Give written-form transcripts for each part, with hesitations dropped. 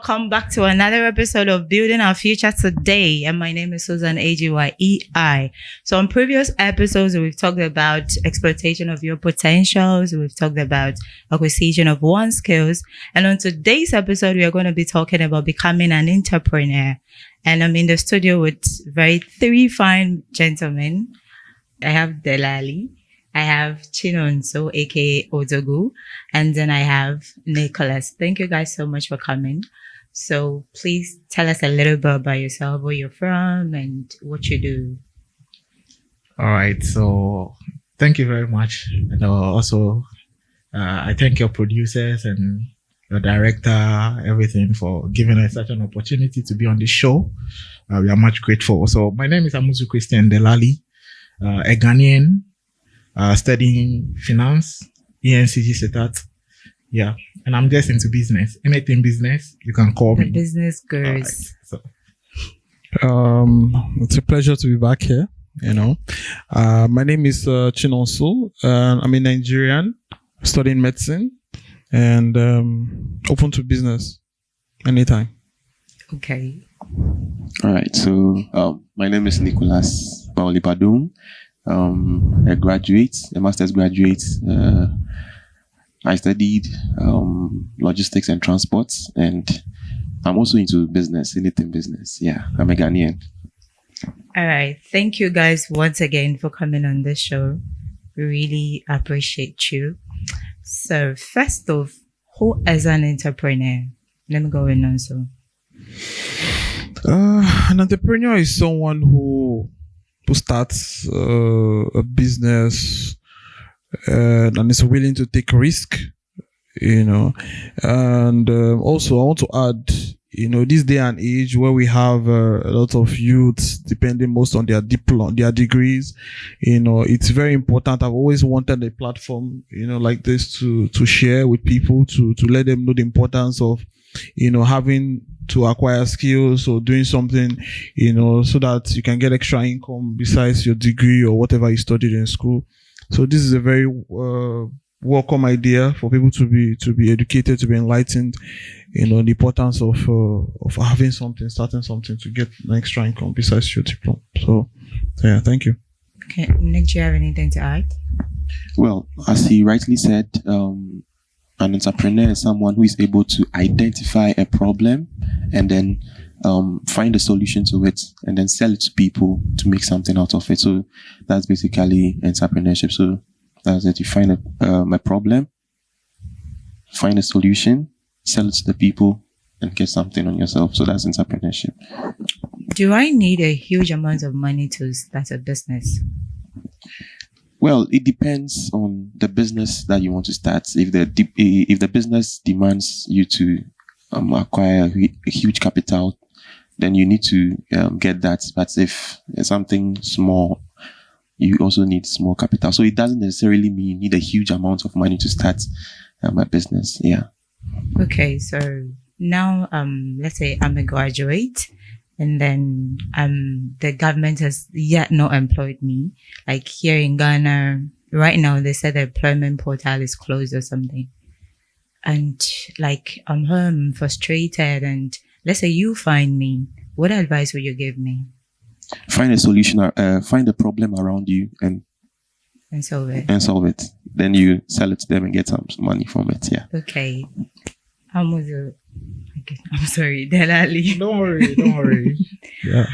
welcome back to another episode of Building Our Future Today. And my name is Susan Agyei. So on previous episodes, we've talked about exploitation of your potentials. We've talked about acquisition of one's skills. And on today's episode, we are going to be talking about becoming an entrepreneur. And I'm in the studio with three fine gentlemen. I have Delali. I have Chinonso, aka Odogu, and then I have Nicholas. Thank you guys so much for coming. So please tell us a little bit about yourself, where you're from, and what you do. All right. So thank you very much. And also, I thank your producers and your director, everything, for giving us such an opportunity to be on this show. We are much grateful. So my name is Amuzu Christian Delali, a Ghanaian. Studying finance, ENCG setat. Yeah. And I'm just into business. Anything business, you can call me. Business girls. Right, it's a pleasure to be back here. My name is Chinonso. I'm a Nigerian studying medicine and open to business anytime. Okay. All right. So my name is Nicholas Baolipadum. A graduate, a master's graduate. I studied logistics and transport, and I'm also into business, anything business. Yeah, I'm a Ghanaian. All right. Thank you guys once again for coming on this show. We really appreciate you. So first off, who is an entrepreneur? Let me go in on so. An entrepreneur is someone who starts a business and is willing to take risk, and also I want to add, this day and age where we have a lot of youths depending most on their their degrees, it's very important. I've always wanted a platform, like this to share with people, to let them know the importance of, having to acquire skills or doing something, so that you can get extra income besides your degree or whatever you studied in school. So this is a very welcome idea for people to be educated, to be enlightened, the importance of having something, starting something to get an extra income besides your diploma. So yeah, thank you. Okay, Nick, do you have anything to add? Well, as he rightly said, an entrepreneur is someone who is able to identify a problem and then find a solution to it and then sell it to people to make something out of it. So that's basically entrepreneurship. So that's it. You find a problem, find a solution, sell it to the people, and get something on yourself. So that's entrepreneurship. Do I need a huge amount of money to start a business? Well, it depends on the business that you want to start. If the business demands you to acquire a huge capital, then you need to get that. But if it's something small, you also need small capital. So it doesn't necessarily mean you need a huge amount of money to start a business. Yeah. Okay, so now let's say I'm a graduate. And then the government has yet not employed me. Like here in Ghana, right now, they said the employment portal is closed or something. And like I'm home, frustrated. And let's say you find me. What advice would you give me? Find a solution, find a problem around you and solve it. Then you sell it to them and get some money from it. Yeah. Okay. I'm sorry, Delali. Don't worry. Yeah.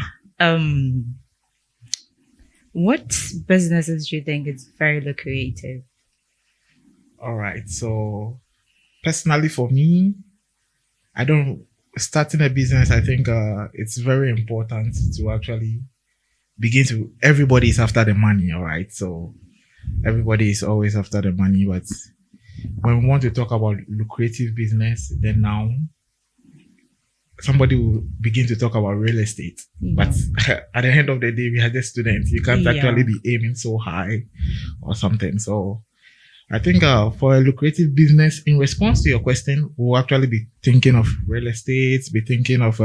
What businesses do you think is very lucrative? All right. So personally for me, starting a business, I think it's very important to actually everybody is after the money. All right. So everybody is always after the money, but when we want to talk about lucrative business, then now somebody will begin to talk about real estate. Yeah. But at the end of the day, we are just students. You can't actually be aiming so high or something. So I think for a lucrative business, in response to your question, we'll actually be thinking of real estate, be thinking of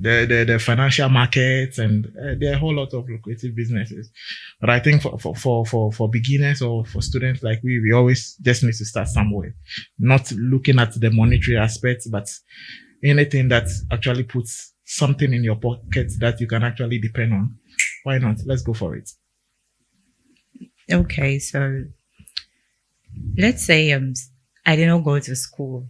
the financial markets, and there are a whole lot of lucrative businesses. But I think for beginners or for students like we always just need to start somewhere, not looking at the monetary aspects, but anything that actually puts something in your pocket that you can actually depend on. Why not? Let's go for it. Okay, so let's say I didn't go to school,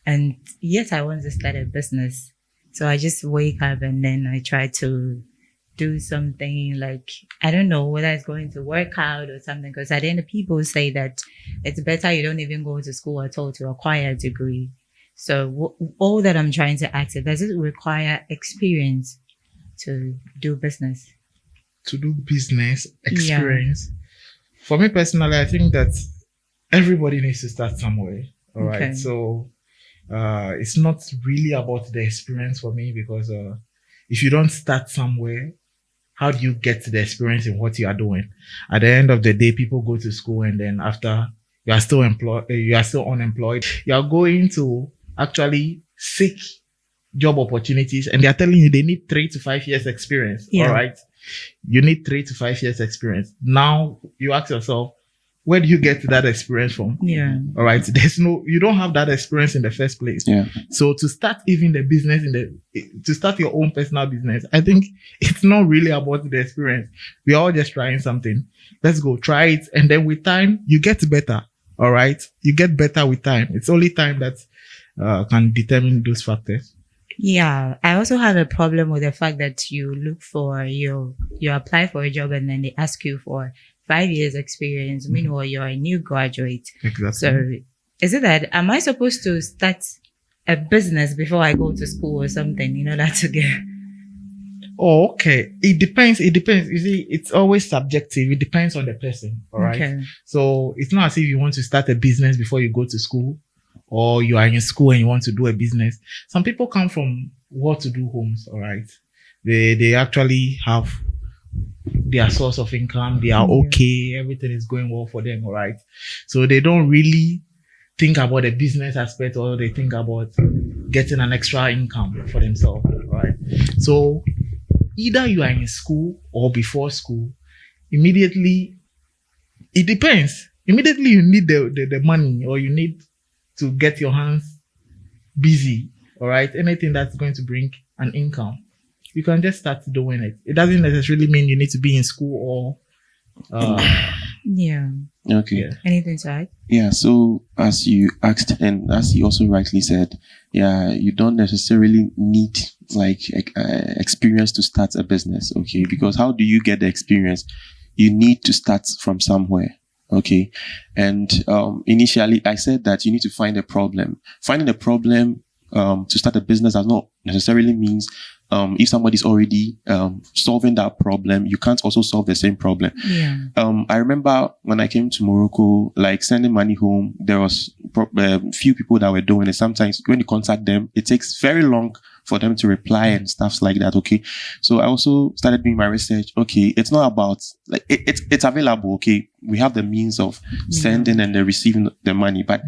and yet I want to start a business. So I just wake up and then I try to do something like, I don't know whether it's going to work out or something, because at the end people say that it's better you don't even go to school at all to acquire a degree. So all that I'm trying to ask is, does it require experience to do business? To do business experience? Yeah. For me personally, I think that everybody needs to start somewhere. All right. Okay. So it's not really about the experience for me, because if you don't start somewhere, how do you get the experience in what you are doing? At the end of the day, people go to school, and then after you are still unemployed, you are going to actually seek job opportunities, and they are telling you they need 3 to 5 years experience. Yeah. All right. You need 3 to 5 years experience. Now you ask yourself, where do you get that experience from? Yeah. All right. You don't have that experience in the first place. Yeah. So to start even the business to start your own personal business, I think it's not really about the experience. We're all just trying something. Let's go try it. And then with time, you get better. All right. You get better with time. It's only time that can determine those factors. Yeah. I also have a problem with the fact that you look for you apply for a job and then they ask you for 5 years experience. Meanwhile, you're a new graduate. Exactly. So is it that, am I supposed to start a business before I go to school or something in order to get? Oh, okay. It depends. You see, it's always subjective. It depends on the person. All right. Okay. So it's not as if you want to start a business before you go to school, or you are in school and you want to do a business. Some people come from well-to-do homes. All right. They actually have their source of income. They are okay. Everything is going well for them. All right. So they don't really think about the business aspect, or they think about getting an extra income for themselves. All right. So either you are in school or before school, immediately, it depends. Immediately you need the money, or you need to get your hands busy. All right. Anything that's going to bring an income, you can just start doing it. It doesn't necessarily mean you need to be in school or yeah. Okay. Yeah. Anything to add? Yeah. So as you asked, and as you also rightly said, yeah, you don't necessarily need experience to start a business. Okay. Because how do you get the experience? You need to start from somewhere. Okay. And initially I said that you need to find a problem. Finding a problem to start a business does not necessarily means if somebody's already solving that problem, you can't also solve the same problem. Yeah. I remember when I came to Morocco, like sending money home, there was few people that were doing it. Sometimes when you contact them, it takes very long for them to reply and stuff like that. Okay. So I also started doing my research. Okay. It's not about like, it's available. Okay. We have the means of sending and receiving the money, but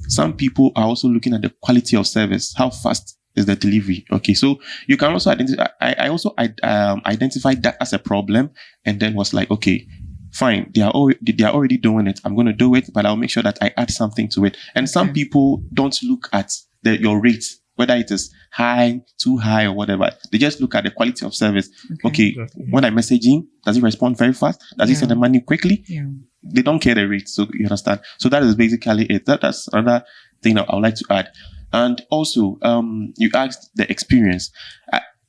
some people are also looking at the quality of service. How fast is the delivery? Okay. So you can also identify, I also identified that as a problem, and then was like, okay, fine. They are already doing it. I'm going to do it, but I'll make sure that I add something to it. And some people don't look at your rates, whether it is high, too high, or whatever. They just look at the quality of service. Okay. When I message him, does he respond very fast? Does he send the money quickly? Yeah. They don't care the rate. So you understand. So that is basically it. That's another thing that I would like to add. And also, you asked the experience.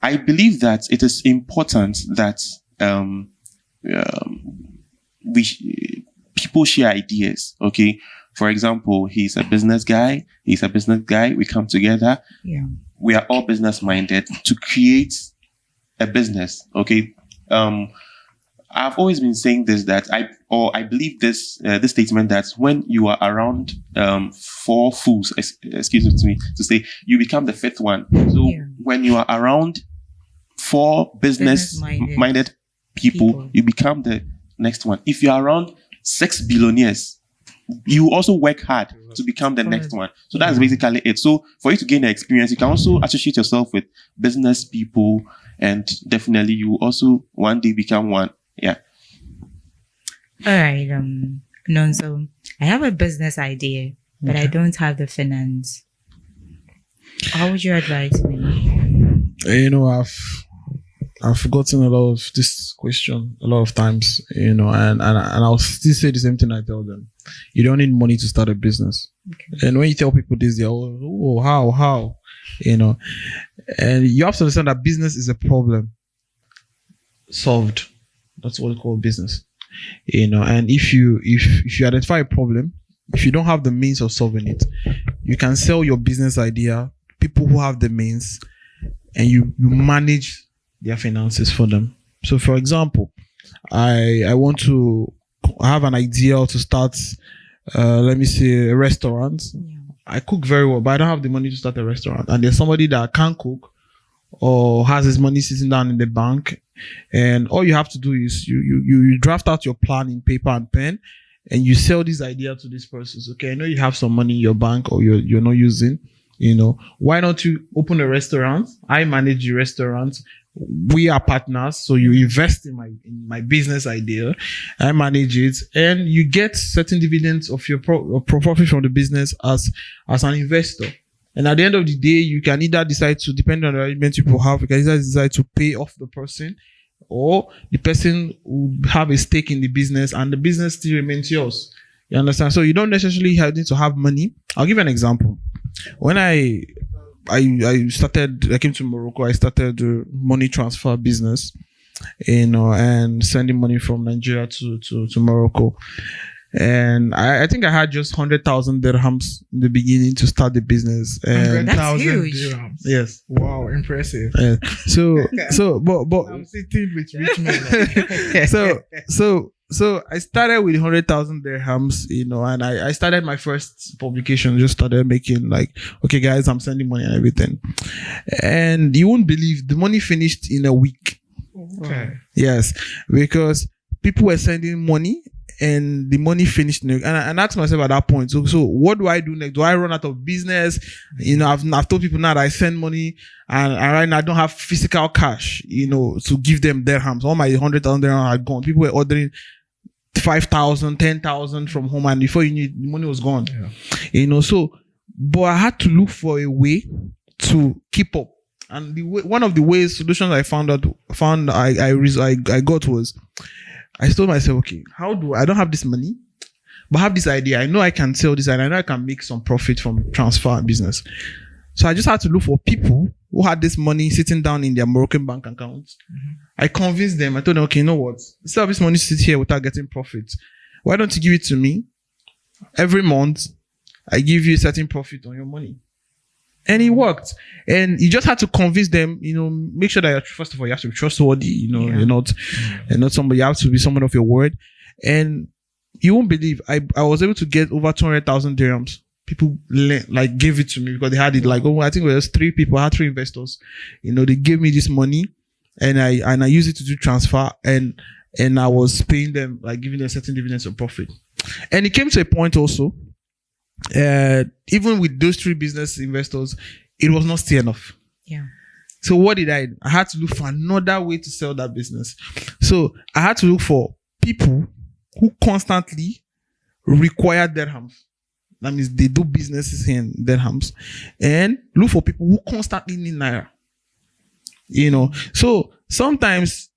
I believe that it is important that people share ideas. Okay. For example, he's a business guy. We come together. Yeah. We are all business minded to create a business. Okay. I've always been saying this, that I believe this statement, that when you are around 4 fools, excuse me to say, you become the 5th one. So when you are around 4 business minded people, you become the next one. If you are around 6 billionaires, you also work hard to become the next one. So that's basically it. So for you to gain the experience, you can also associate yourself with business people, and definitely you also one day become one. Yeah. All right. Nonso, I have a business idea, but I don't have the finance. How would you advise me? You know, I've gotten a lot of this question a lot of times, you know, and I'll still say the same thing I tell them. You don't need money to start a business. Okay. And when you tell people this, they're all, how, you know, and you have to understand that business is a problem solved. That's what we call business, you know. And if you identify a problem, if you don't have the means of solving it, you can sell your business idea, people who have the means, and you manage their finances for them. So for example, I have an idea to start, let me say, a restaurant. Yeah. I cook very well, but I don't have the money to start a restaurant. And there's somebody that can cook or has his money sitting down in the bank. And all you have to do is you draft out your plan in paper and pen, and you sell this idea to this person. Okay, I know you have some money in your bank or you're not using, you know, why not you open a restaurant? I manage the restaurant. We are partners, so you invest in my business idea. I manage it, and you get certain dividends of your profit from the business as an investor. And at the end of the day, you can either decide to, depending on the arrangement you have, you can either decide to pay off the person, or the person will have a stake in the business, and the business still remains yours. You understand? So you don't necessarily need to have money. I'll give you an example. When I came to Morocco, I started a money transfer business, you know, and sending money from Nigeria to Morocco. And I think I had just 100,000 dirhams in the beginning to start the business. And 100,000 dirhams. Yes. Wow, impressive. Yeah. But I'm sitting with rich men. So I started with 100,000 dirhams, you know, and I started my first publication, just started making like, okay, guys, I'm sending money and everything. And you won't believe the money finished in a week. Okay. Yes, because people were sending money and the money finished. And I asked myself at that point, so what do I do next? Do I run out of business? You know, I've told people now that I send money and right now I don't have physical cash, you know, to give them dirhams. All my 100,000 dirhams are gone. People were ordering 5,000, 10,000 from home, and before you knew it, the money was gone. Yeah. You know, but I had to look for a way to keep up. And one of the solutions I got was, I told myself, okay, I don't have this money, but I have this idea. I know I can sell this, and I know I can make some profit from transfer business. So I just had to look for people who had this money sitting down in their Moroccan bank accounts. Mm-hmm. I convinced them. I told them, okay, you know what? Instead of this money sit here without getting profit, why don't you give it to me? Every month, I give you a certain profit on your money. And it worked. And you just had to convince them, you know, make sure that first of all, you have to be trustworthy, you know, you're not somebody, you have to be someone of your word. And you won't believe, I was able to get over 200,000 dirhams. People gave it to me because they had it I think it was 3 people, I had 3 investors. You know, they gave me this money and I used it to do transfer and I was paying them, giving them certain dividends of profit. And it came to a point also, even with those 3 business investors, it was not still enough. Yeah. So what did I had to look for another way to sell that business. So I had to look for people who constantly require dirhams. That means they do businesses in dirhams, and look for people who constantly need naira. You know, so sometimes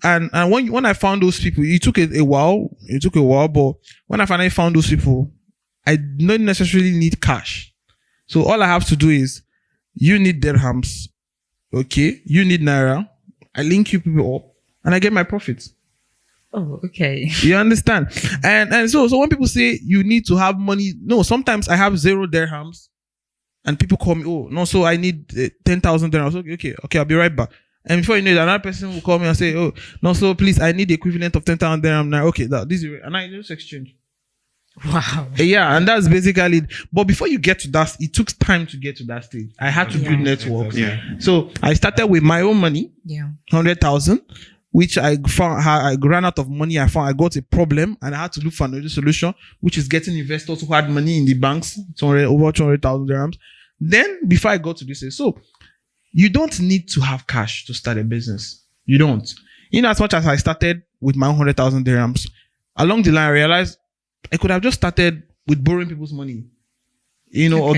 and when I found those people, it took a while. But when I finally found those people, I don't necessarily need cash. So all I have to do is, you need dirhams, okay? You need naira. I link you people up, and I get my profits. Oh, okay. You understand? And so when people say you need to have money, no, sometimes I have 0 dirhams and people call me, oh, no, so I need 10,000 dirhams. Okay, I'll be right back. And before you know it, another person will call me and say, oh, no, so please, I need the equivalent of 10,000 dirhams now. Okay, this is, and I just exchange. Wow. Yeah, and that's basically it. But before you get to that, it took time to get to that stage. I had to build networks. Yeah. So I started with my own money, 100,000. which I found I ran out of money. I got a problem and I had to look for another solution, which is getting investors who had money in the banks, over 200,000 dirhams. Then before I got to this, so you don't need to have cash to start a business. You don't. In as much as I started with my 100,000 dirhams, along the line I realized I could have just started with borrowing people's money, or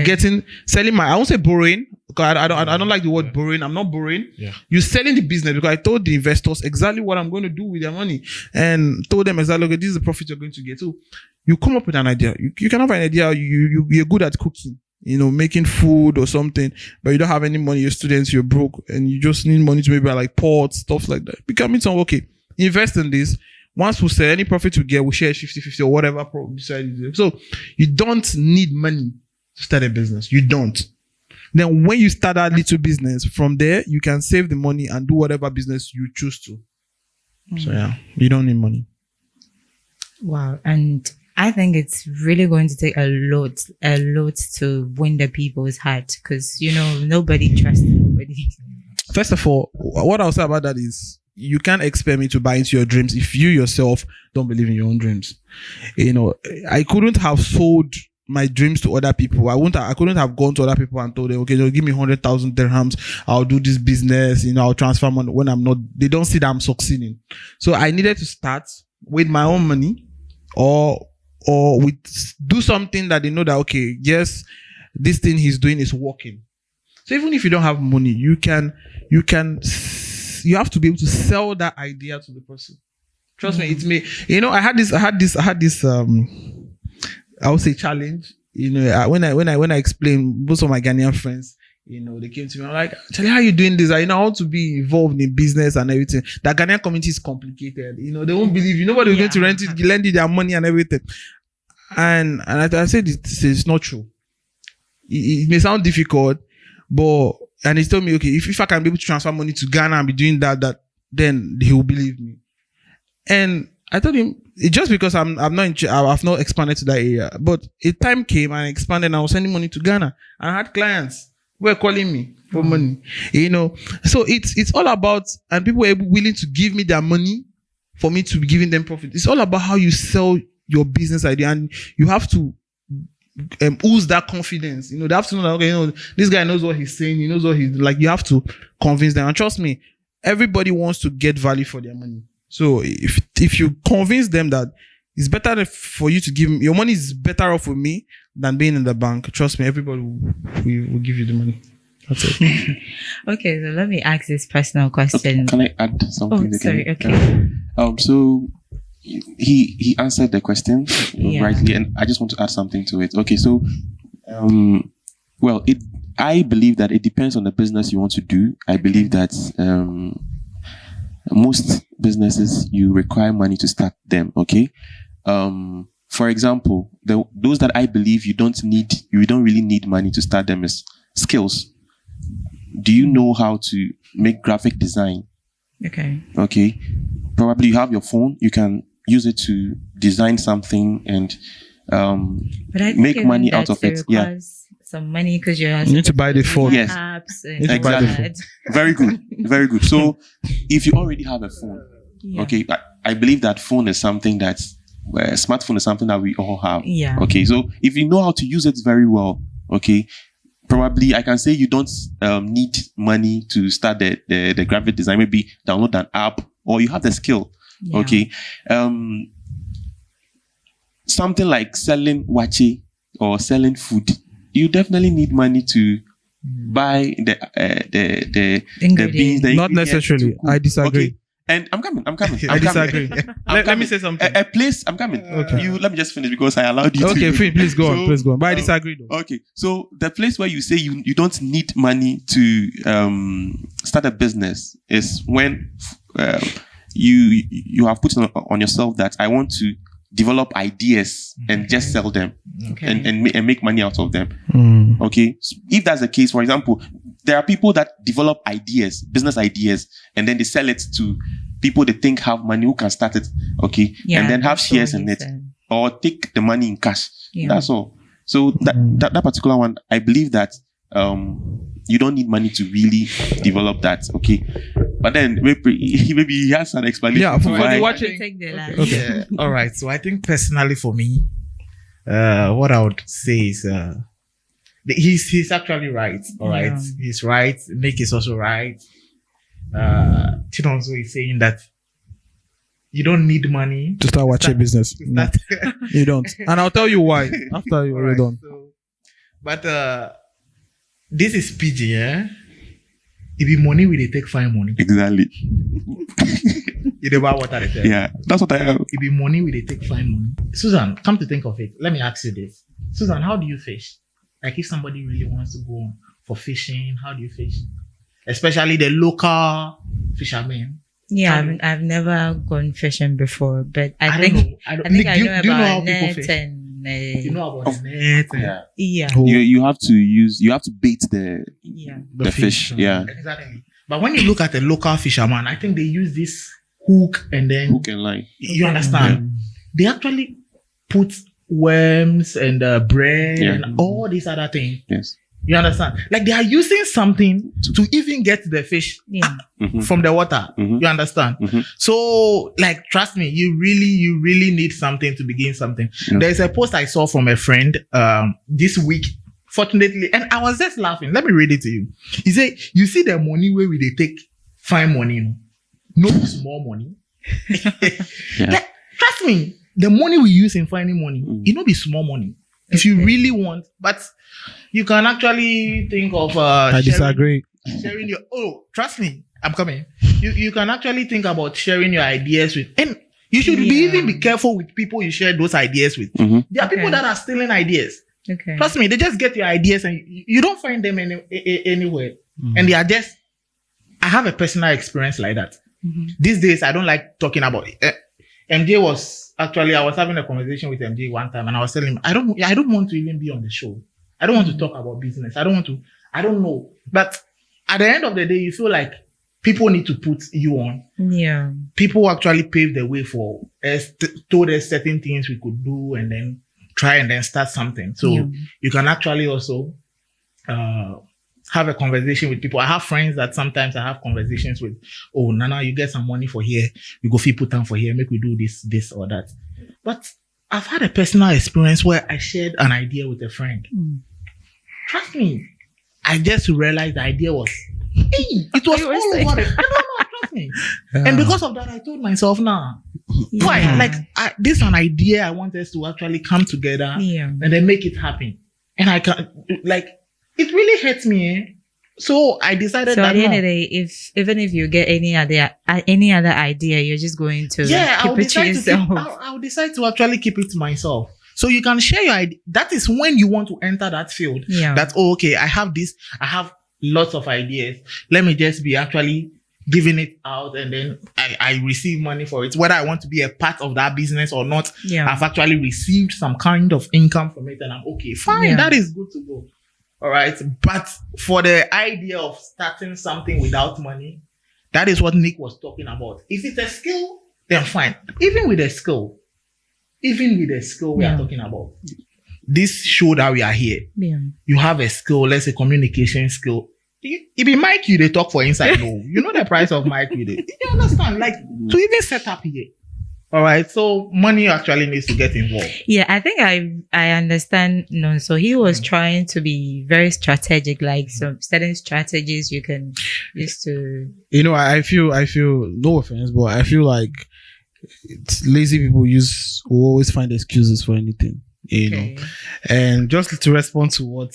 selling I won't say borrowing, because I don't like the word borrowing. I'm not borrowing. Yeah. You're selling the business, because I told the investors exactly what I'm going to do with their money and told them exactly, okay, this is the profit you're going to get. So you come up with an idea. You can have an idea. You're good at cooking, making food or something, but you don't have any money. You're students, you're broke, and you just need money to maybe buy like pots, stuff like that. Becoming someone, okay, invest in this. Once we sell, any profit we get, we share 50-50 or whatever. So you don't need money to start a business. You don't. Then when you start that little business, from there, you can save the money and do whatever business you choose to. So yeah, you don't need money. Wow. And I think it's really going to take a lot to win the people's heart, because, nobody trusts nobody. First of all, what I'll say about that is, you can't expect me to buy into your dreams if you yourself don't believe in your own dreams. I couldn't have sold my dreams to other people. I couldn't have gone to other people and told them, okay, give me 100,000 dirhams. I'll do this business. I'll transfer money when I'm not. They don't see that I'm succeeding. So I needed to start with my own money, or do something that they know that, okay, yes, this thing he's doing is working. So even if you don't have money, you have to be able to sell that idea to the person. Trust me, it's me. I had this I would say challenge. When I explained, most of my Ghanaian friends, they came to me. I'm like, Charlie, how are you doing this? I want to be involved in business and everything. The Ghanaian community is complicated. They won't believe you. Nobody is going to lend you their money and everything. And I said it's not true. It may sound difficult, and he told me, okay, if I can be able to transfer money to Ghana and be doing that, then he will believe me. And I told him, it's just because I've not expanded to that area. But a time came and I expanded and I was sending money to Ghana. And I had clients who were calling me for money. So it's all about, and people were willing to give me their money for me to be giving them profit. It's all about how you sell your business idea, and you have to ooze that confidence. They have to know that, okay, this guy knows what he's saying. He knows what he's like. You have to convince them. And trust me, everybody wants to get value for their money. So if you convince them that it's better for you to give me, your money is better off with me than being in the bank, trust me, everybody will give you the money. That's it. Okay, so let me ask this personal question. Can I add something? Sorry. Okay. So he answered the question rightly, and I just want to add something to it. Okay, so I believe that it depends on the business you want to do. I believe that most businesses, you require money to start them. Okay. For example, those that I believe you don't really need money to start them is skills. Do you know how to make graphic design? Okay. Probably you have your phone. You can use it to design something and make money out of it. Yeah. Some money, because you need to buy the phone. Yes. Apps exactly. Very good. So if you already have a phone, okay, I believe that phone is something that's smartphone is something that we all have. Yeah. Okay. So if you know how to use it very well, okay, probably I can say you don't need money to start the graphic design. Maybe download an app, or you have the skill. Yeah. Okay. Something like selling wache or selling food. You definitely need money to buy the beans. Not necessarily. I disagree. Okay. And I'm coming. I disagree. Let me say something. A place. I'm coming. Okay. Let me just finish because I allowed you. Okay, please go on. But I disagree though. Okay. So the place where you say you don't need money to start a business is when you have put on yourself that I want to develop ideas and just sell them and make money out of them. Okay. So if that's the case, for example, there are people that develop ideas, business ideas, and then they sell it to people they think have money who can start it. Okay. Yeah, and then have shares in it or take the money in cash. Yeah. That's all. So that particular one, I believe that you don't need money to really develop that. Okay. But then maybe he has an explanation. Yeah, for why. the watch Let me take the line. Yeah. All right. So I think personally for me, what I would say is, he's actually right. All right. Yeah. He's right. Nick is also right. Chinonso is saying that you don't need money to start watching business. to No, start. you don't. And I'll tell you why after you're Alright, done. so, but this is PG, yeah. If be money, we they take fine money. Exactly. You know about what I tell you. Yeah, that's what I have. If be money, we they take fine money. Susan, come to think of it, let me ask you this. Susan, how do you fish? Like if somebody really wants to go for fishing, how do you fish? Especially the local fishermen. Yeah, I've never gone fishing before, but I don't think know. I Nick, think I do know you know how about people net fish? and You know about the net and Yeah. yeah. Oh, You have to bait the Yeah. the fish, yeah. Exactly. But when you look at a local fisherman, I think they use this hook and then hook and line. you understand. They actually put worms and bread Yeah. and all these other things. Yes. You understand? Like they are using something to even get the fish Yeah. Mhm. from the water. Mhm. You understand? Mhm. So, like, trust me, you really need something to begin something. Yeah. There's a post I saw from a friend this week, fortunately, and I was just laughing. Let me read it to you. He said, "You see the money where we they take fine money, no small money. Yeah. Like, trust me, the money we use in finding money, it not be small money. If you really want, but you can actually think of I disagree. sharing your trust me, I'm coming. You can actually think about sharing your ideas with, and you should even be careful with people you share those ideas with. Mhm. There are people Okay. that are stealing ideas. Okay. Trust me, they just get your ideas and you don't find them anywhere. And they are just, I have a personal experience like that. Mhm. These days, I don't like talking about it. MJ was actually, I was having a conversation with MJ one time and I was telling him, I don't want to even be on the show. I don't want to talk about business. I don't know. But at the end of the day, you feel like people need to put you on. Yeah. People actually paved the way for us, told us certain things we could do and then try and then start something. So Yeah. you can actually also have a conversation with people. I have friends that sometimes I have conversations with, oh, Nana, you get some money for here. We go fee put down for here. Make we do this or that. But I've had a personal experience where I shared an idea with a friend. Mm. Trust me, I just realized the idea was, it was You were all saying- over it. No, trust me. And because of that, I told myself, why? Yeah. Like, this is an idea I want us to actually come together Yeah. and then make it happen. And I can, like, it really hurts me. Eh? So I decided So that at the end no. of the day, even if you get any other idea, you're just going to I'll keep it to decide yourself. I'll decide to actually keep it to myself. So you can share your idea. That is when you want to enter that field. Yeah. That, okay, I have lots of ideas. Let me just be actually giving it out and then I receive money for it. Whether I want to be a part of that business or not, Yeah. I've actually received some kind of income from it and I'm okay. Fine, Yeah. that is good to go. All right. But for the idea of starting something without money, that is what Nick was talking about. If it's a skill, then fine. Even with a skill we Yeah. are talking about. This show that we are here. Yeah. You have a skill, let's say communication skill. If be mic you they talk for inside, no. You know the price of mic you they. You understand? Like to even set up here. All right. So money actually needs to get involved. Yeah, I think I understand. No, so he was trying to be very strategic, like some certain strategies you can use to. You know, I feel no offense, but I feel like it's lazy people will always find excuses for anything. You know, and just to respond to what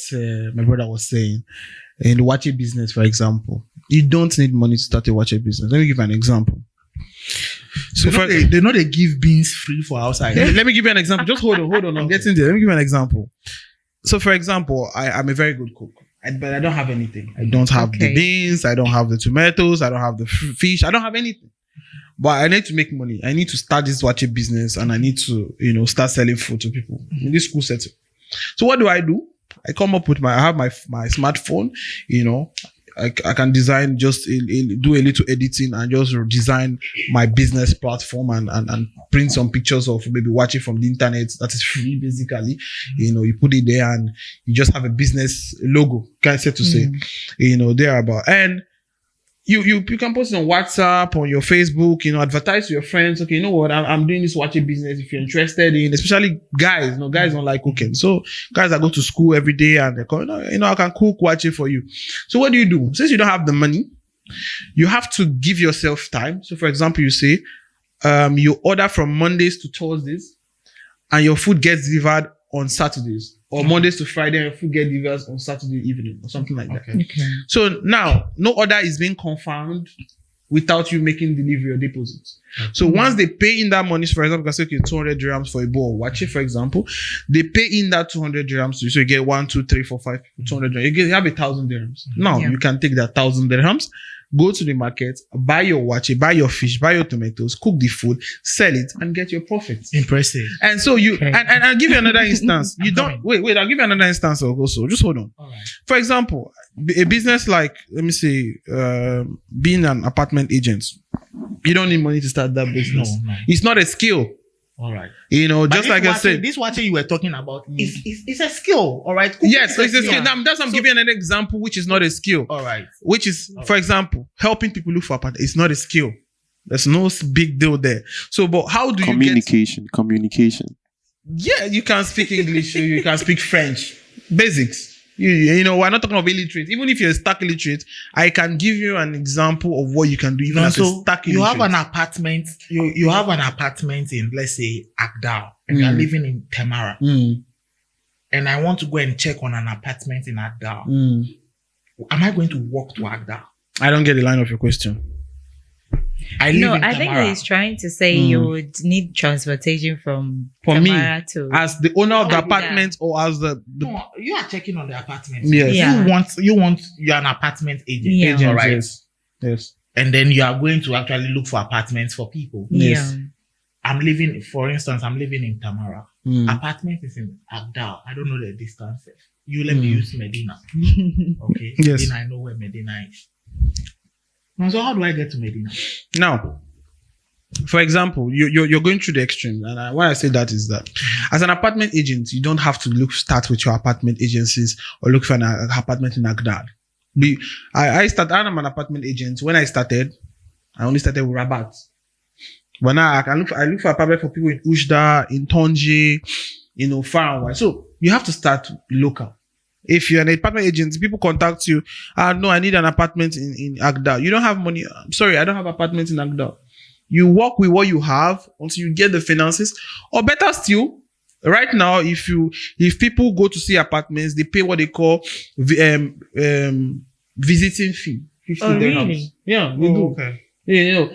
my brother was saying, in the watching business, for example, you don't need money to start a watching business. Let me give you an example. So they know they give beans free for outside. let me give you an example. Just hold on. I'm getting there. Let me give you an example. So, for example, I'm a very good cook, but I don't have anything. I don't have the beans. I don't have the tomatoes. I don't have the fish. I don't have anything. But I need to make money. I need to start this watching business, and I need to, start selling food to people in this school setting. So, what do? I come up with I have my smartphone. I can design, just do a little editing and just design my business platform and print some pictures of maybe watching from the internet that is free basically. You put it there and you just have a business logo, can I say to say, thereabout. And you can post it on WhatsApp, on your Facebook, advertise to your friends. Okay, you know what? I'm doing this watching business. If you're interested in, especially guys, guys don't like cooking. So guys that go to school every day and they call, I can cook watching for you. So what do? Since you don't have the money, you have to give yourself time. So for example, you say, you order from Mondays to Thursdays and your food gets delivered on Saturdays. Or Mondays to Friday, and food get delivered on Saturday evening or something like that. Okay. So now, no order is being confirmed without you making delivery or deposits. So once they pay in that money, for example, you can say, okay, 200 dirhams for a bowl of wache, for example, they pay in that 200 dirhams. So you get 1, 2, 3, 4, 5, 200 dirhams. You have 1,000 dirhams. Now, you can take that 1,000 dirhams, go to the market, buy your wache, buy your fish, buy your tomatoes, cook the food, sell it, and get your profits. Impressive. And so and I'll give you another instance. Wait, I'll give you another instance also. Just hold on. All right. For example, a business like, let me say, being an apartment agent, you don't need money to start that business. No. It's not a skill. All right. Just like I said. This watching you were talking about is a skill. All right. Yes, it's a skill. Now, I'm giving you another example, which is not a skill. All right. Which is, for example, helping people look for apartment. It's not a skill. There's no big deal there. So, but how do Communication. Yeah, you can speak English, you can speak French. Basics. We're not talking of illiterate. Even if you're a stark illiterate, I can give you an example of what you can do even as a stark illiterate. You have an apartment. You have an apartment in, let's say, Agdal, and you're living in Temara. And I want to go and check on an apartment in Agdal. Am I going to walk to Agdal? I don't get the line of your question. I think he's trying to say you would need transportation from me to as the owner of the apartment or as the No, you are checking on the apartment. Yes. You're an apartment agent. Yeah. All right. Yes. And then you are going to actually look for apartments for people. Yes. For instance, I'm living in Tamara. Apartment is in Agdal. I don't know the distance. You let me use Medina. Okay. Yes. Then I know where Medina is. Now, so how do I get to Medina? Now, for example, you're going through the extreme, and why I say that is that as an apartment agent, you don't have to start with your apartment agencies or look for an apartment in Agdad. I'm an apartment agent. When I started, I only started with Rabat. But now I look for apartment for people in Ujda, in Tonje, far and wide. So you have to start local. If you're an apartment agent, people contact you. No, I need an apartment in Agda. You don't have money. I'm sorry, I don't have apartment in Agda. You work with what you have until you get the finances. Or better still, right now, if people go to see apartments, they pay what they call visiting fee. 50 dirhams. Really? Yeah, they do. Okay.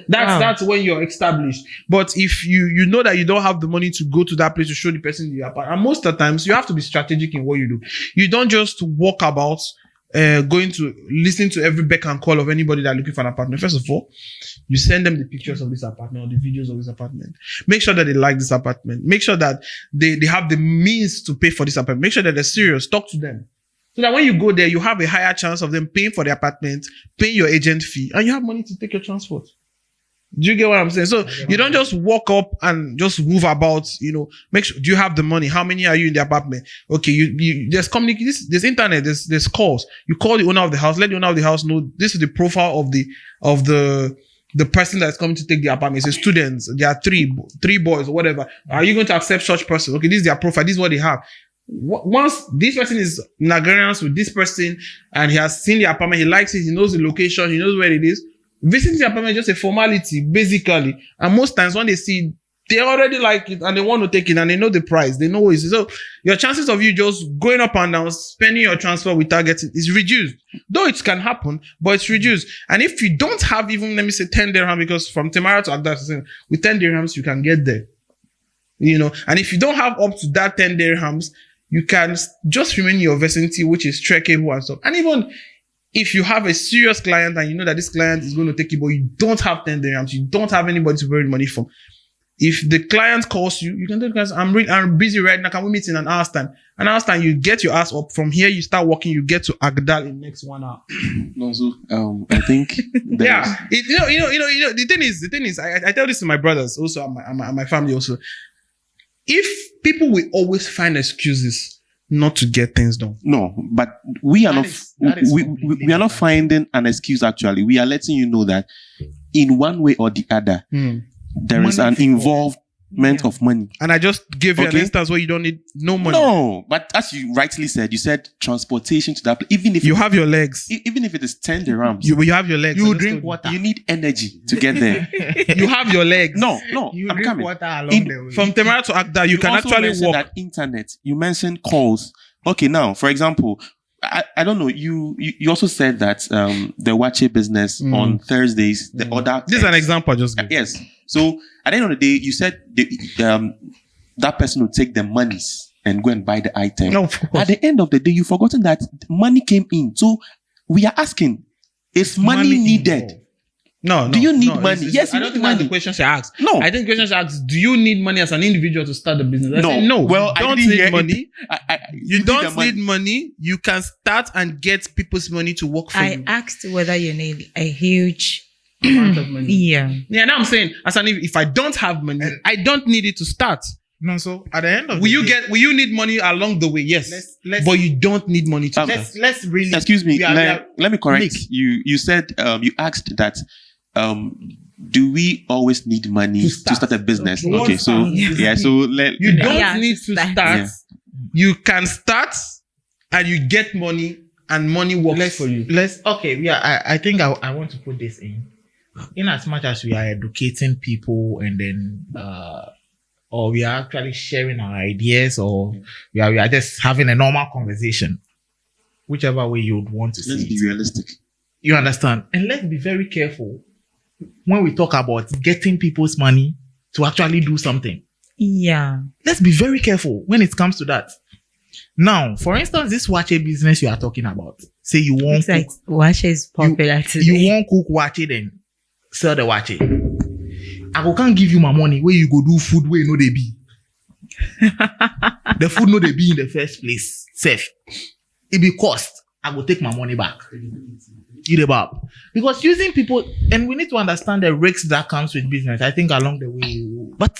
That's when you're established. But if you know that you don't have the money to go to that place to show the person the apartment, and most of the times you have to be strategic in what you do. You don't just walk about going to listen to every beck and call of anybody that's looking for an apartment. First of all, you send them the pictures of this apartment or the videos of this apartment. Make sure that they like this apartment. Make sure that they have the means to pay for this apartment. Make sure that they're serious. Talk to them. So that when you go there, you have a higher chance of them paying for the apartment, paying your agent fee, and you have money to take your transport. Do you get what I'm saying? So you don't just walk up and just move about, make sure, do you have the money? How many are you in the apartment? Okay, there's communication, there's internet, there's calls. You call the owner of the house, let the owner of the house know this is the profile of the person that's coming to take the apartment. It's students, there are three boys or whatever. Are you going to accept such person? Okay, this is their profile, this is what they have. Once this person is in agreement with this person and he has seen the apartment, he likes it, he knows the location, he knows where it is, visiting the apartment is just a formality, basically. And most times when they see it, they already like it and they want to take it and they know the price, they know what it is. So your chances of you just going up and down, spending your transfer without getting is reduced. Though it can happen, but it's reduced. And if you don't have even, let me say 10 dirham, because from Temara to Agda, with 10 dirhams, you can get there. And if you don't have up to that 10 dirhams, you can just remain in your vicinity, which is trackable and stuff. And even if you have a serious client and you know that this client is going to take you, but you don't have 10 dirhams, you don't have anybody to borrow money from. If the client calls you, you can tell the client, I'm busy right now. Can we meet in an hour's time? An hour's time, you get your ass up. From here, you start walking, you get to Agdal in the next 1 hour. No, so I think yeah. The thing is, I tell this to my brothers also and my family also. If people will always find excuses not to get things done. No, but we are That is we completely are not different. finding an excuse. Actually, we are letting you know that in one way or the other, there is Money an is involved. involvement of money. And I just gave you an Okay. instance where you don't need no money. No, but as you rightly said, you said transportation to that place. Even if You have your legs. even if it is 10 dirhams, You have your legs. I You just drink told water. you need energy to get there. You have your legs. No, You I'm drink coming. water along In- the way. From Temara to Agda, you can also actually mentioned walk. that internet. You mentioned calls. Okay, now, for example, I don't know. You also said that the Wache business on Thursdays, the other. This is an example I just gave. Yes. So at the end of the day, you said that person will take the monies and go and buy the item. No, of course. At the end of the day, you've forgotten that money came in. So we are asking, is money needed? involved. No. Do you need no, money? Yes, I you don't need think that's the money. question she asked. No. I think the question she asked, do you need money as an individual to start the business? I No. say, no. Well, you I don't didn't hear need it. money. You need don't the money. need money. You can start and get people's money to work for I you. asked whether you need a huge Amount of money. yeah. Yeah, now I'm saying, as an if I don't have money, I don't need it to start. No, so at the end of Will the you day, will you need money along the way? Yes. Let's- But you don't need money to start. let's really Excuse me. we are- Let me correct Nick. you. You said you asked that. Do we always need money to start a business? To Okay, so start. yeah, so You don't Yeah, need to to start. start. Yeah. You can start and you get money and money works for you. I think I want to put this in as much as we are educating people and then or we are actually sharing our ideas or we are just having a normal conversation, whichever way you would want to let's see be it. realistic. You understand? And let's be very careful when we talk about getting people's money to actually do something. Yeah. Let's be very careful when it comes to that. Now, for instance, this wache business you are talking about. Say you want It's like wache is popular today. you want cook wache then sell the wache. I go can't give you my money where you go do food where you know they be. The food know they be in the first place. Safe. It be cost. I go take my money back. You the bab. Because using people, and we need to understand the risks that comes with business. I think along the way, but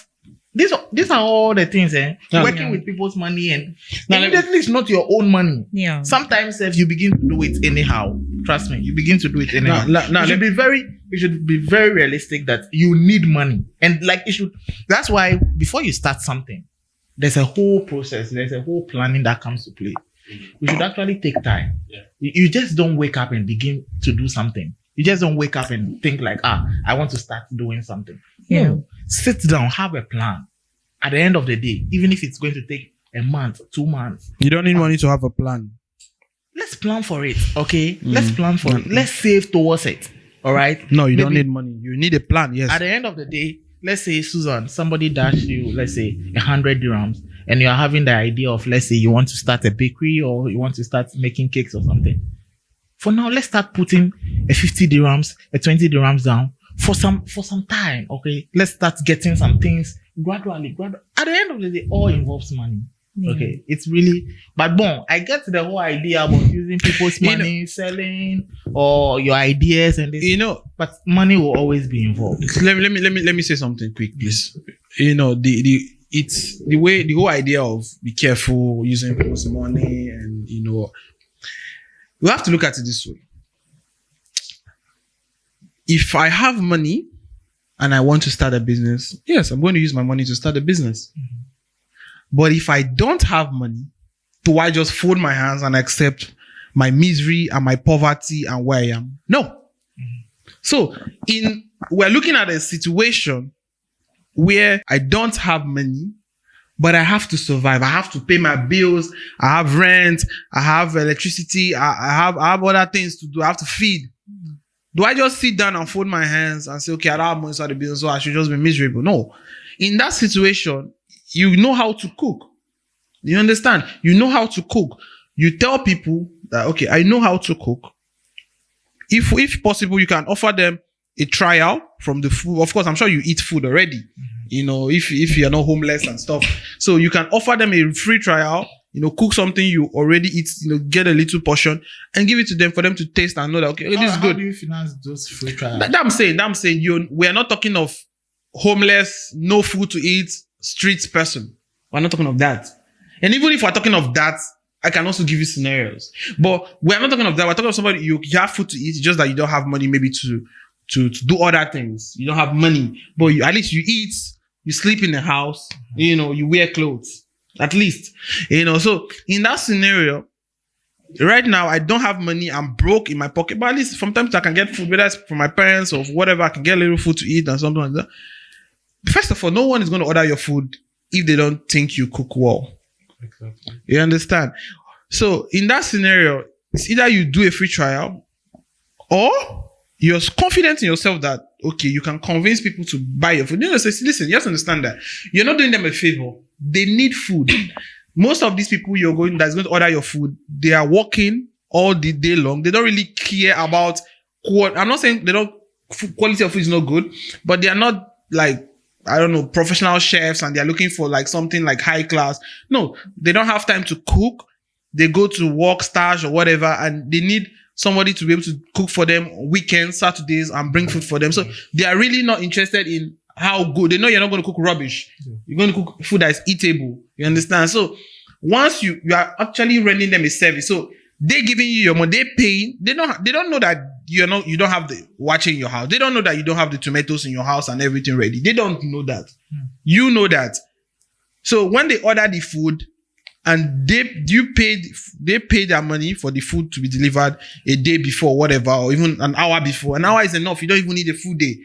these are all the things. Working with people's money and immediately it's not your own money. Yeah. Sometimes if you begin to do it anyhow, trust me, you begin to do it anyhow. Now, it should be very realistic that you need money. And like it should, that's why before you start something, there's a whole process, there's a whole planning that comes to play. We should actually take time. You just don't wake up and begin to do something. You just don't wake up and think like, I want to start doing something. Yeah. No. Sit down, have a plan. At the end of the day, even if it's going to take a month, 2 months, You don't need money to have a plan. let's plan for it. Okay? Let's plan for it. Let's save towards it. All right? No, you don't Maybe- need money. You need a plan, yes. At the end of the day, let's say, Susan, somebody dashed you, let's say, 100 dirhams, and you're having the idea of, let's say, you want to start a bakery or you want to start making cakes or something. For now, let's start putting a 50 dirhams, a 20 dirhams down for some time. Okay, let's start getting some things gradually. At the end of the day, all involves money. Yeah. Okay, it's really, but bon, I get the whole idea about using people's money, selling or your ideas and this. But money will always be involved. let me say something quick, please. It's the whole idea of be careful using people's money, and we have to look at it this way. If I have money and I want to start a business, yes, I'm going to use my money to start a business. But if I don't have money, do I just fold my hands and accept my misery and my poverty and where I am? No. So we're looking at a situation where I don't have money, but I have to survive. I have to pay my bills. I have rent. I have electricity. I have other things to do. I have to feed. Do I just sit down and fold my hands and say, okay, I don't have money to start the business, so I should just be miserable? No. In that situation, you know how to cook. You understand? You know how to cook. You tell people that, okay, I know how to cook. If possible, you can offer them a trial from the food. Of course, I'm sure you eat food already. If you're not homeless and stuff. So you can offer them a free trial, cook something you already eat, get a little portion and give it to them for them to taste and know that, okay, this is How good. do you finance those free trials? That I'm saying we are not talking of homeless, no food to eat, streets person. We're not talking of that. And even if we're talking of that, I can also give you scenarios. But we're not talking of that. We're talking of somebody, you have food to eat, just that you don't have money maybe to do other things. You don't have money, but at least you eat, you sleep in the house, you wear clothes, at least. So in that scenario, right now, I don't have money. I'm broke in my pocket, but at least from time to time I can get food, whether it's from my parents or whatever. I can get a little food to eat and something like that. First of all, no one is going to order your food if they don't think you cook well. Exactly. You understand? So in that scenario, it's either you do a free trial or you're confident in yourself that, okay, you can convince people to buy your food. Listen, you have to understand that you're not doing them a favor. They need food. Most of these people that's going to order your food, they are working all the day long. They don't really care about I'm not saying quality of food is not good, but they are not like, I don't know, professional chefs and they're looking for like something like high class. No, they don't have time to cook. They go to work, stage or whatever, and they need somebody to be able to cook for them weekends, Saturdays, and bring food for them. So they are really not interested in how good. They know you're not going to cook rubbish. You're going to cook food that is eatable. You understand? So once you are actually rendering them a service, so they're giving you your money, they're paying. They don't know that you don't have the watching in your house. They don't know that you don't have the tomatoes in your house and everything ready. They don't know that. You know that. So when they order the food and they pay their money for the food to be delivered a day before, whatever, or even an hour before. An hour is enough. You don't even need a full day.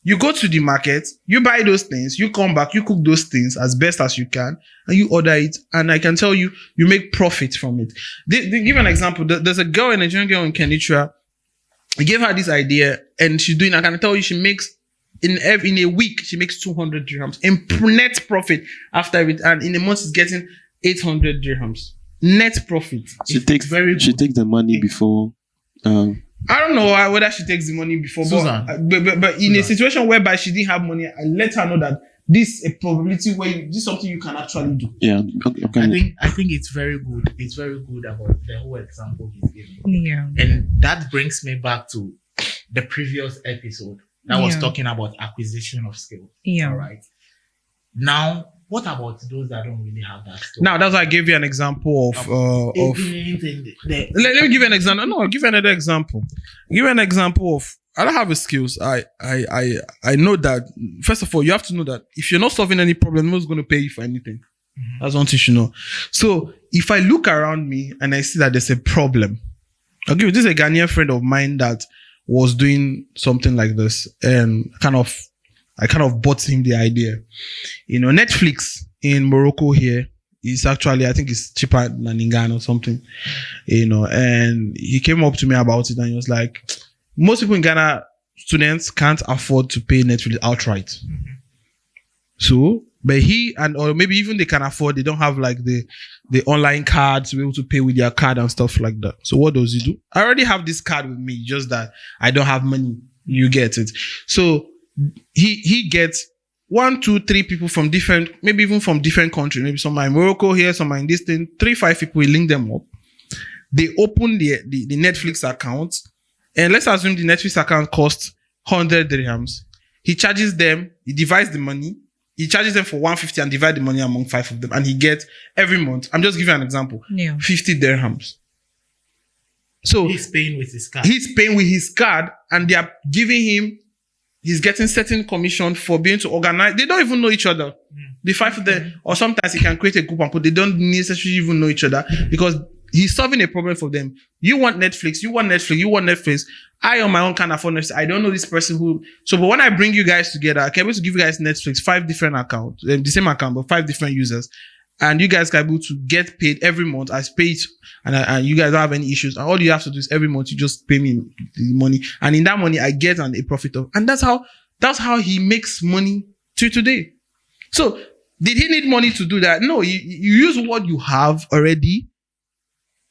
You go to the market, you buy those things, you come back, you cook those things as best as you can, and you order it. And I can tell you, you make profit from it. They give an example. There's a Nigerian girl in Kenitra. I gave her this idea, and she's doing. I can tell you, she makes in a week she makes 200 dirhams in net profit after it, and in a month she's getting 800 dirhams net profit. She takes the money before. I don't know whether she takes the money before, but in a situation whereby she didn't have money, I let her know that this is a probability where this is something you can actually do. Yeah, okay. I think it's very good. It's very good about the whole example he's giving. Yeah. And that brings me back to the previous episode that was talking about acquisition of skills. Yeah. All right. Now, what about those that don't really have that skill? Now, that's why I gave you an example of. Let me give you an example. No, I'll give you another example. Give you an example of. I don't have the skills. I know that. First of all, you have to know that if you're not solving any problem, no one's going to pay you for anything. Mm-hmm. That's one thing you should know. So if I look around me and I see that there's a problem, I'll give you this is a Ghanaian friend of mine that was doing something like this, and I kind of bought him the idea. Netflix in Morocco here is actually, I think it's cheaper than in Ghana or something. And he came up to me about it and he was like, most people in Ghana, students can't afford to pay Netflix outright. Mm-hmm. So, but or maybe even they can afford, they don't have like the online card to be able to pay with their card and stuff like that. So what does he do? I already have this card with me, just that I don't have money. You get it. So he gets 1, 2, 3 people from different, maybe even from different countries. Maybe some are in Morocco here, some are in this thing. 3, 5 people, we link them up. They open the Netflix account. And let's assume the Netflix account costs 100 dirhams. He charges them, he divides the money. He charges them for 150 and divide the money among 5 of them. And he gets every month, I'm just giving an example, 50 dirhams. So he's paying with his card. He's paying with his card and they are giving him, he's getting certain commission for being to organize. They don't even know each other. The 5 of them, or sometimes he can create a group and put, they don't necessarily even know each other because he's solving a problem for them. You want Netflix. I on my own can't afford Netflix. I don't know this person who. So, but when I bring you guys together, I can be able to give you guys Netflix, 5 different accounts, the same account, but 5 different users. And you guys can be able to get paid every month as paid, and you guys don't have any issues. And all you have to do is every month you just pay me the money, and in that money I get a profit of. And that's how he makes money to today. So, did he need money to do that? No, you use what you have already,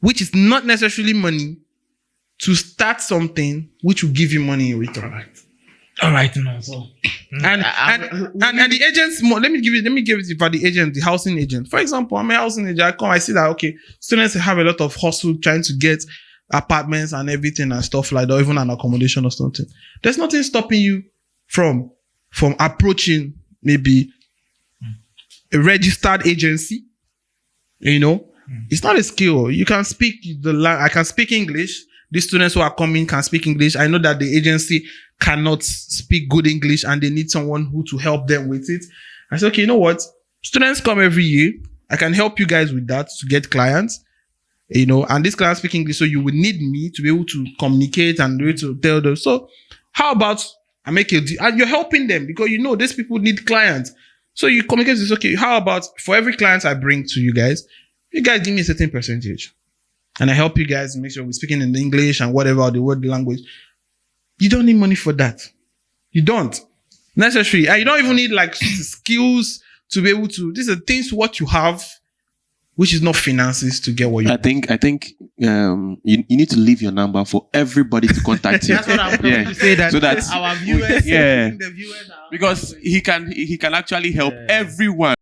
which is not necessarily money, to start something which will give you money in return. All right, no. So, and the agents. Let me give it for the agent, the housing agent. For example, I'm a housing agent. I see that students have a lot of hustle trying to get apartments and everything and stuff like that, or even an accommodation or something. There's nothing stopping you from approaching maybe a registered agency, It's not a skill. You can speak I can speak English. The students who are coming can speak English. I know that the agency cannot speak good English and they need someone who to help them with it. I said, okay, you know what? Students come every year. I can help you guys with that to get clients, and these clients speak English. So you will need me to be able to communicate and be able to tell them. So how about I make a deal? And you're helping them because these people need clients. So you communicate this, okay, how about for every client I bring to you guys give me a certain percentage. And I help you guys make sure we're speaking in English and whatever, the word language. You don't need money for that. You don't. Necessary. And you don't even need skills to be able to. These are things what you have, which is not finances to get what you. I think you need to leave your number for everybody to contact you. That's what I'm going to say. That so that our viewers, yeah, the viewers are because he can actually help everyone.